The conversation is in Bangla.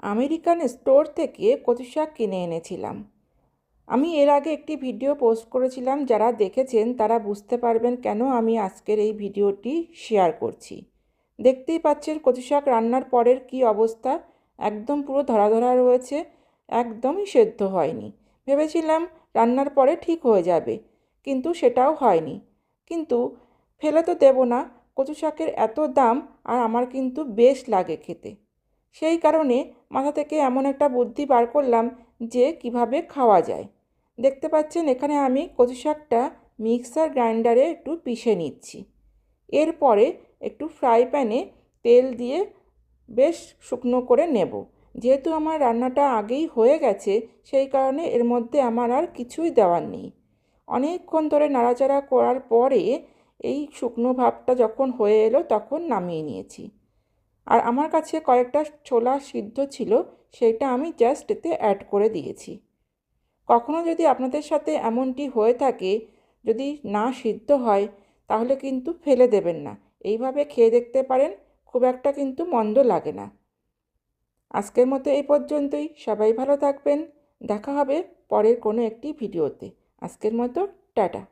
আমেরিকান স্টোর থেকে কচু শাক কিনে এনেছিলাম। আমি এর আগে একটি ভিডিও পোস্ট করেছিলাম, যারা দেখেছেন তারা বুঝতে পারবেন কেন আমি আজকের এই ভিডিওটি শেয়ার করছি। দেখতেই পাচ্ছেন কচু শাক রান্নার পরের কি অবস্থা, একদম পুরো ধরা ধরা রয়েছে, একদমই সেদ্ধ হয়নি। ভেবেছিলাম রান্নার পরে ঠিক হয়ে যাবে, কিন্তু সেটাও হয়নি। কিন্তু ফেলে তো দেব না, কচু শাকের এত দাম, আর আমার কিন্তু বেশ লাগে খেতে। সেই কারণে মাথা থেকে এমন একটা বুদ্ধি বার করলাম যে কিভাবে খাওয়া যায়। দেখতে পাচ্ছেন এখানে আমি কচু শাকটা মিক্সার গ্রাইন্ডারে একটু পিষে নিচ্ছি। এরপরে একটু ফ্রাই প্যানে তেল দিয়ে বেশ শুকনো করে নেব। যেহেতু আমার রান্নাটা আগেই হয়ে গেছে, সেই কারণে এর মধ্যে আমার আর কিছুই দেওয়ার নেই। অনেকক্ষণ ধরে নাড়াচাড়া করার পরে এই শুকনো ভাবটা যখন হয়ে এলো তখন নামিয়ে নিয়েছি। আর আমার কাছে কয়েকটা ছোলা সিদ্ধ ছিল, সেটা আমি জাস্ট এতে অ্যাড করে দিয়েছি। কখনো যদি আপনাদের সাথে এমনটি হয়ে থাকে, যদি না সিদ্ধ হয়, তাহলে কিন্তু ফেলে দেবেন না, এইভাবে খেয়ে দেখতে পারেন, খুব একটা কিন্তু মন্দ লাগে না। আজকের মতো এই পর্যন্তই। সবাই ভালো থাকবেন। দেখা হবে পরের কোনো একটি ভিডিওতে। আজকের মতো টাটা।